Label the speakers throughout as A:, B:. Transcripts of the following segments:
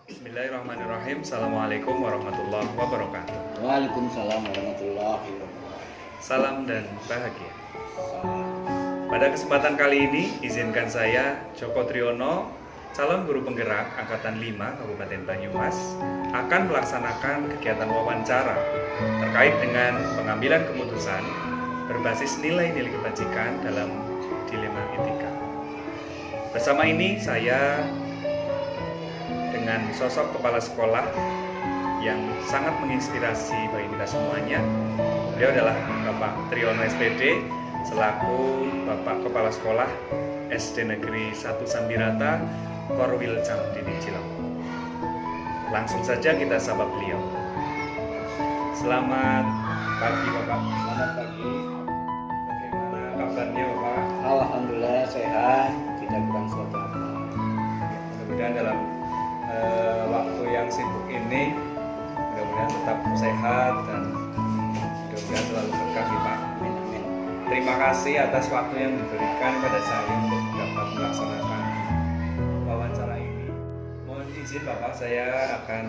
A: Bismillahirrahmanirrahim. Assalamualaikum warahmatullahi wabarakatuh.
B: Waalaikumsalam warahmatullahi wabarakatuh.
A: Salam dan bahagia.
B: Salam.
A: Pada kesempatan kali ini, izinkan saya, Joko Triyono, calon guru penggerak Angkatan 5 Kabupaten Banyumas, akan melaksanakan kegiatan wawancara terkait dengan pengambilan keputusan berbasis nilai-nilai kebajikan dalam dilema etika. Bersama ini, saya dengan sosok kepala sekolah yang sangat menginspirasi bagi kita semuanya. Beliau adalah Bapak Triyono SPD selaku Bapak Kepala Sekolah SD Negeri 1 Sambirata, Korwil Camdini Cilacap. Langsung saja kita sapa beliau. Selamat pagi Bapak.
B: Selamat pagi.
A: Bagaimana kabarnya Bapak?
B: Alhamdulillah sehat, tidak kurang suatu apa.
A: Mudah-mudahan dalam waktu yang sibuk ini mudah-mudahan tetap sehat dan mudah-mudahan selalu berkah ya Pak.
B: Amin, amin.
A: Terima kasih atas waktu yang diberikan pada saya untuk dapat melaksanakan wawancara ini. Mohon izin Bapak, saya akan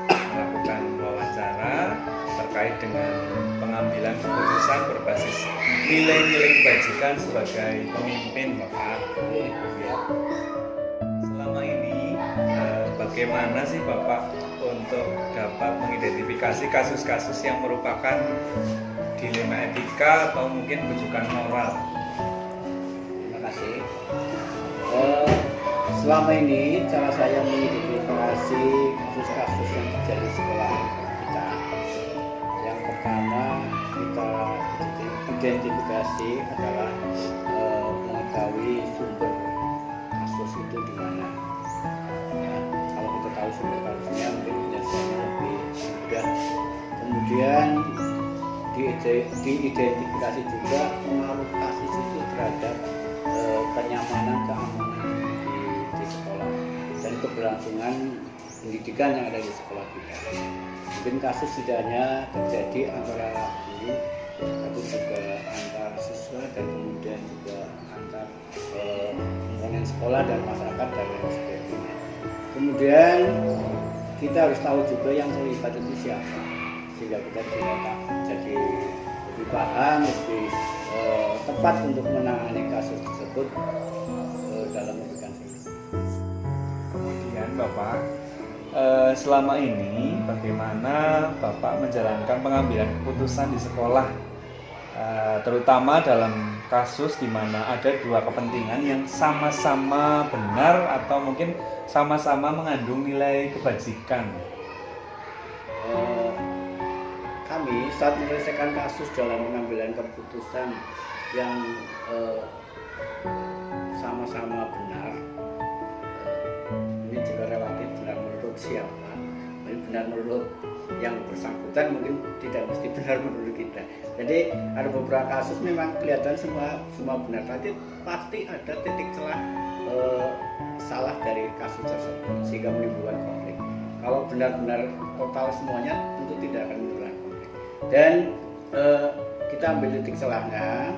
A: melakukan wawancara terkait dengan pengambilan keputusan berbasis nilai-nilai kebajikan sebagai pemimpin Bapak. Selama ini bagaimana sih Bapak untuk dapat mengidentifikasi kasus-kasus yang merupakan dilema etika atau mungkin rujukan moral?
B: Terima kasih. Selama ini cara saya mengidentifikasi kasus-kasus yang terjadi di sekolah kita. Yang pertama kita identifikasi adalah mengetahui sumber kasus itu di mana. Ya, kalau kita tahu sumber kasusnya mungkin penyelesaiannya lebih mudah. Kemudian diidentifikasi juga pengaruh kasus itu terhadap kenyamanan, keamanan di sekolah dan keberlangsungan pendidikan yang ada di sekolah kita. Mungkin kasus tidak hanya terjadi antara guru, tapi juga antar siswa dan kemudian juga antar komponen sekolah dan masyarakat dan lain sebagainya. Kemudian kita harus tahu juga yang terlibat itu siapa, sehingga kita jadi lebih paham, lebih tepat untuk menangani kasus tersebut dalam memberikan solusi.
A: Kemudian Bapak, selama ini bagaimana Bapak menjalankan pengambilan keputusan di sekolah, terutama dalam kasus di mana ada dua kepentingan yang sama-sama benar atau mungkin sama-sama mengandung nilai kebajikan?
B: Kami saat menyelesaikan kasus dalam pengambilan keputusan yang sama-sama benar, ini juga relatif benar menurut siapa, benar menurut yang bersangkutan, mungkin tidak mesti benar menurut kita. Jadi ada beberapa kasus memang kelihatan semua benar, nanti pasti ada titik celah salah dari kasus tersebut sehingga menimbulkan konflik. Kalau benar-benar total semuanya tentu tidak akan menimbulkan konflik. Dan kita ambil titik celahnya,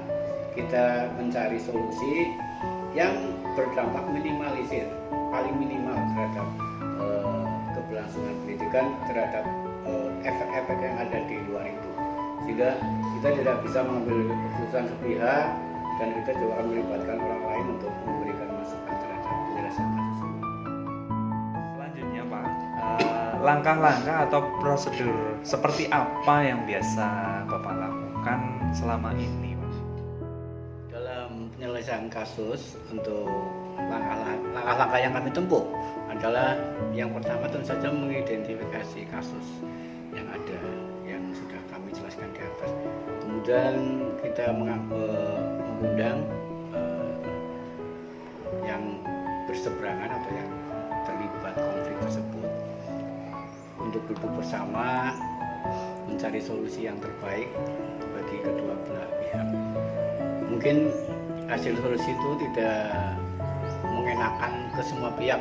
B: kita mencari solusi yang berdampak minimalisir, paling minimal terhadap keberlangsungan pendidikan, terhadap efek-efek yang ada di luar itu, sehingga kita tidak bisa mengambil keputusan sepihak dan kita juga akan melibatkan orang lain untuk memberikan masukan terhadap penyelesaian kasus ini.
A: Selanjutnya Pak, langkah-langkah atau prosedur seperti apa yang biasa Bapak lakukan selama ini Pak?
B: Dalam penyelesaian kasus, untuk langkah-langkah yang kami tempuh adalah yang pertama tentu saja mengidentifikasi kasus yang ada, yang sudah kami jelaskan di atas. Kemudian kita mengundang yang berseberangan atau yang terlibat konflik tersebut untuk duduk bersama mencari solusi yang terbaik bagi kedua belah pihak. Mungkin hasil solusi itu tidak mengenakan ke semua pihak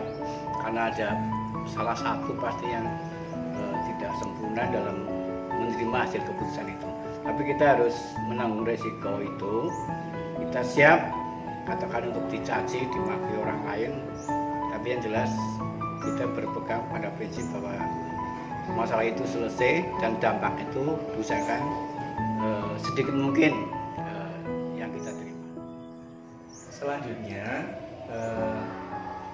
B: karena ada salah satu pasti yang tidak sempurna dalam menerima hasil keputusan itu. Tapi kita harus menanggung resiko itu. Kita siap katakan untuk dicaci, dimaki orang lain, tapi yang jelas kita berpegang pada prinsip bahwa masalah itu selesai dan dampak itu diusahakan sedikit mungkin yang kita terima.
A: Selanjutnya,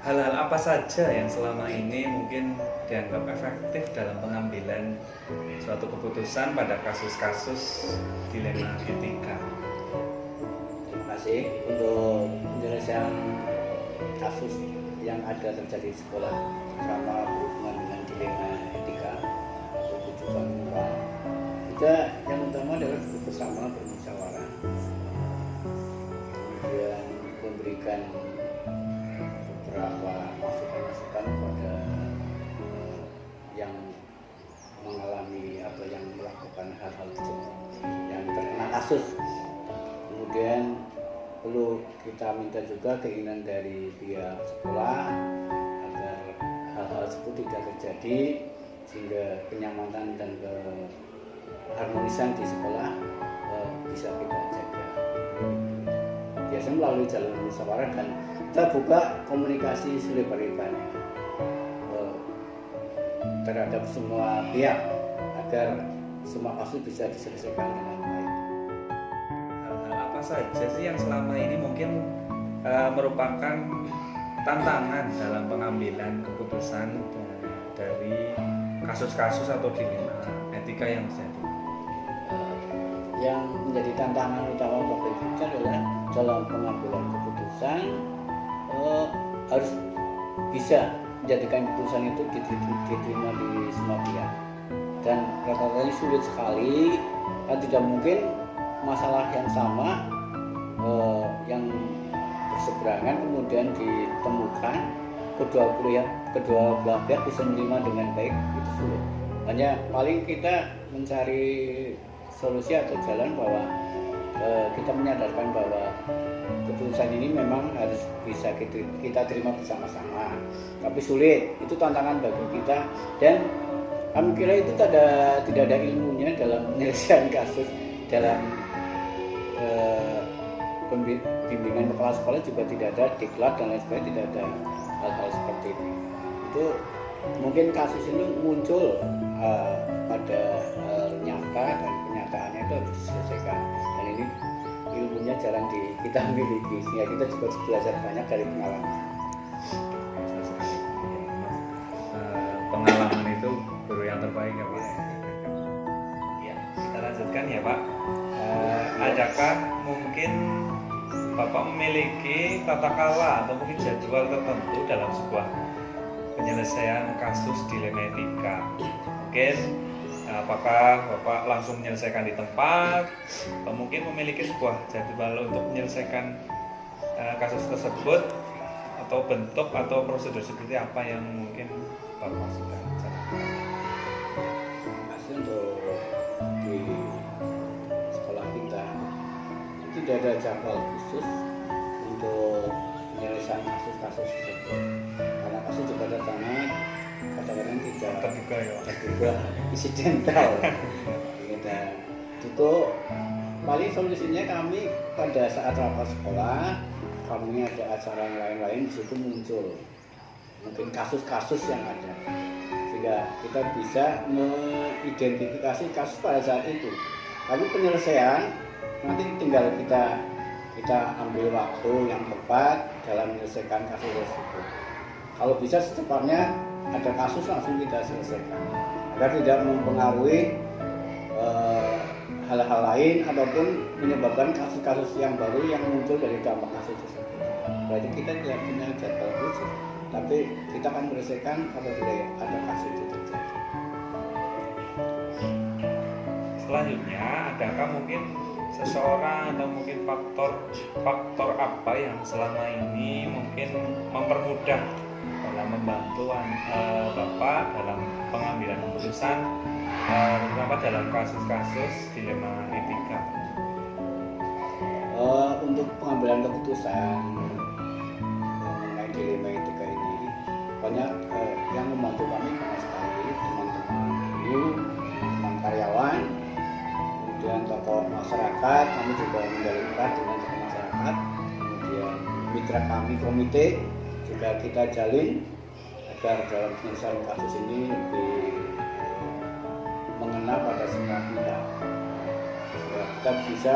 A: hal-hal apa saja yang selama ini mungkin dianggap efektif dalam pengambilan suatu keputusan pada kasus-kasus dilema etika?
B: Terima kasih untuk penjelasan kasus yang ada terjadi di sekolah selama berhubungan dengan dilema etika atau tujuan moral. Kita yang utama adalah duduk bersama bermusyawarah, kemudian memberikan beberapa masukan-masukan kepada yang mengalami atau yang melakukan hal-hal tersebut yang terkena kasus. Kemudian perlu kita minta juga keinginan dari pihak sekolah agar hal-hal tersebut tidak terjadi, sehingga kenyamanan dan keharmonisan di sekolah bisa kita jaga. Biasanya melalui jalur musyawarah dan kita buka komunikasi selebar-lebarnya terhadap semua pihak agar semua kasus bisa diselesaikan dengan baik.
A: Hal-hal apa saja sih yang selama ini mungkin merupakan tantangan dalam pengambilan keputusan dari kasus-kasus atau dilema etika yang terjadi?
B: Yang menjadi tantangan utama bagi kita adalah dalam pengambilan keputusan harus bisa menjadikan keputusan itu diterima di semua pihak, dan rata-rata sulit sekali, dan tidak mungkin masalah yang sama yang berseberangan kemudian ditemukan kedua belah pihak bisa menerima dengan baik, itu sulit. Hanya paling kita mencari solusi atau jalan bahwa kita menyadarkan bahwa keputusan ini memang harus bisa kita terima bersama-sama, tapi sulit, itu tantangan bagi kita, dan kami kira itu tidak ada ilmunya dalam penyelesaian kasus. Dalam bimbingan kepala sekolah juga tidak ada, diklat dan lain sebagainya, tidak ada hal-hal seperti itu. Itu mungkin kasus ini muncul pada nyata, dan kenyataannya itu harus diselesaikan, dan ini ilmunya jarang kita miliki, sehingga kita juga belajar banyak dari pengalaman.
A: Pengalaman itu guru yang terbaik ya Pak. Ya, kita lanjutkan ya Pak. Adakah mungkin Bapak memiliki tata cara atau mungkin jadwal tertentu dalam sebuah penyelesaian kasus dilema etika? Mungkin apakah Bapak langsung menyelesaikan di tempat, atau mungkin memiliki sebuah jadwal untuk menyelesaikan kasus tersebut, atau bentuk atau prosedur seperti apa yang mungkin Bapak sudah jalankan?
B: Terima kasih. Untuk di sekolah kita itu tidak ada jadwal khusus untuk penyelesaian kasus-kasus tersebut, karena kasus juga datangnya kadang-kadang tidak terduga insidental. Kita itu paling solusinya kami pada saat rapat sekolah, kami ada acara lain-lain, di situ muncul mungkin kasus-kasus yang ada, sehingga kita bisa mengidentifikasi kasus pada saat itu. Tapi penyelesaian nanti tinggal kita ambil waktu yang tepat dalam menyelesaikan kasus tersebut. Kalau bisa secepatnya ada kasus langsung kita selesaikan, agar tidak mempengaruhi hal-hal lain ataupun menyebabkan kasus-kasus yang baru yang muncul dari dampak kasus tersebut. Berarti kita tidak punya jadwal khusus, tapi kita akan menyelesaikan apabila ada kasus itu terjadi.
A: Selanjutnya, adakah mungkin seseorang atau mungkin faktor apa yang selama ini mungkin mempermudah dalam membantu Bapak dalam pengambilan keputusan, terutama dalam kasus-kasus dilema etika?
B: Untuk pengambilan keputusan mengenai dilema etika ini, banyak yang membantu kami banyak sekali, teman-teman guru, teman karyawan, kemudian tokoh masyarakat. Kami juga menjalin erat dengan tokoh masyarakat, kemudian mitra kami komite juga kita jalin agar dalam penyelesaian kasus ini lebih mengena pada semua pihak, sehingga kita bisa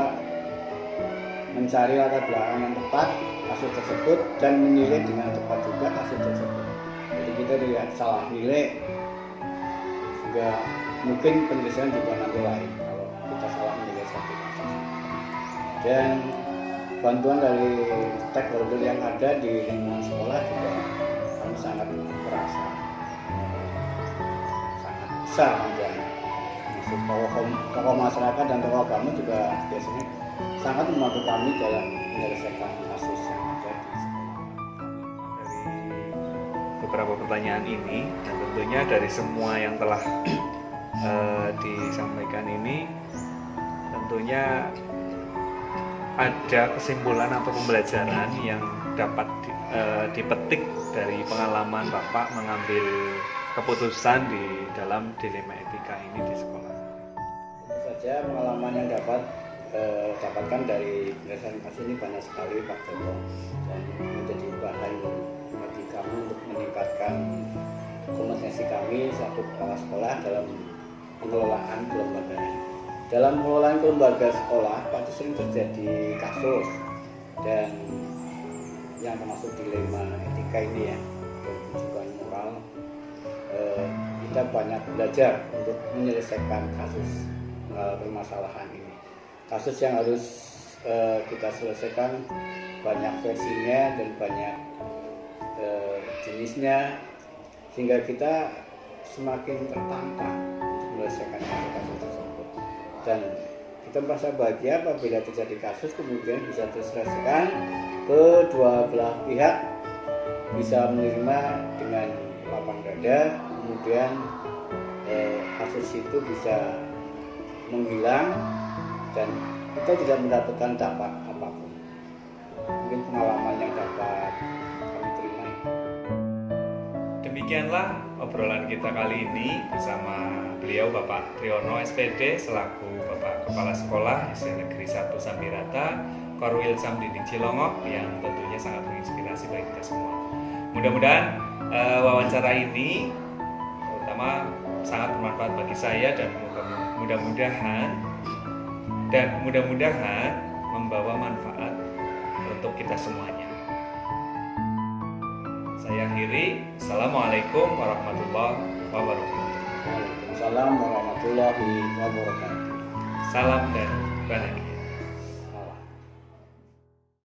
B: mencari latar belakang yang tepat kasus tersebut dan menilai dengan tepat juga kasus tersebut. Jadi kita tidak salah nilai, sehingga mungkin penyelesaian juga nanti lain kalau kita salah menilai satu kasus. Dan bantuan dari stakeholder yang ada di lingkungan sekolah juga kami sangat merasa sangat besar bantuannya. Tokoh masyarakat dan tokoh agama juga biasanya sangat membantu kami dalam menyelesaikan kasus yang ada di sekolah.
A: Dari beberapa pertanyaan ini dan tentunya dari semua yang telah disampaikan ini, tentunya ada kesimpulan atau pembelajaran yang dapat dipetik dari pengalaman Bapak mengambil keputusan di dalam dilema etika ini di sekolah.
B: Tentu saja pengalaman yang dapatkan dari penyelesaian kasus ini banyak sekali Pak Joko, dan menjadi bahan bagi kami untuk meningkatkan kompetensi kami selaku kepala sekolah dalam pengelolaan kelembagaan. Dalam pengelolaan kelembagaan sekolah pasti sering terjadi kasus dan yang termasuk dilema etika ini ya, dan juga moral. Kita banyak belajar untuk menyelesaikan kasus permasalahan ini. Kasus yang harus kita selesaikan banyak versinya dan banyak jenisnya, sehingga kita semakin tertantang untuk menyelesaikan kasus tersebut. Dan kita merasa bahagia apabila terjadi kasus kemudian bisa terselesaikan, kedua belah pihak bisa menerima dengan lapang dada, kemudian kasus itu bisa menghilang dan kita tidak mendapatkan dampak apapun. Mungkin pengalaman yang dapat kami terima.
A: Demikianlah obrolan kita kali ini bersama beliau Bapak Triyono SPD selaku Bapak Kepala Sekolah SD Negeri 1 Sambirata, Korwil Samdini Cilongok, yang tentunya sangat menginspirasi bagi kita semua. Mudah-mudahan wawancara ini terutama sangat bermanfaat bagi saya dan mudah-mudahan membawa manfaat untuk kita semuanya. Saya akhiri. Assalamualaikum warahmatullahi wabarakatuh.
B: Waalaikumsalam warahmatullahi wabarakatuh.
A: Salam dan bahagia.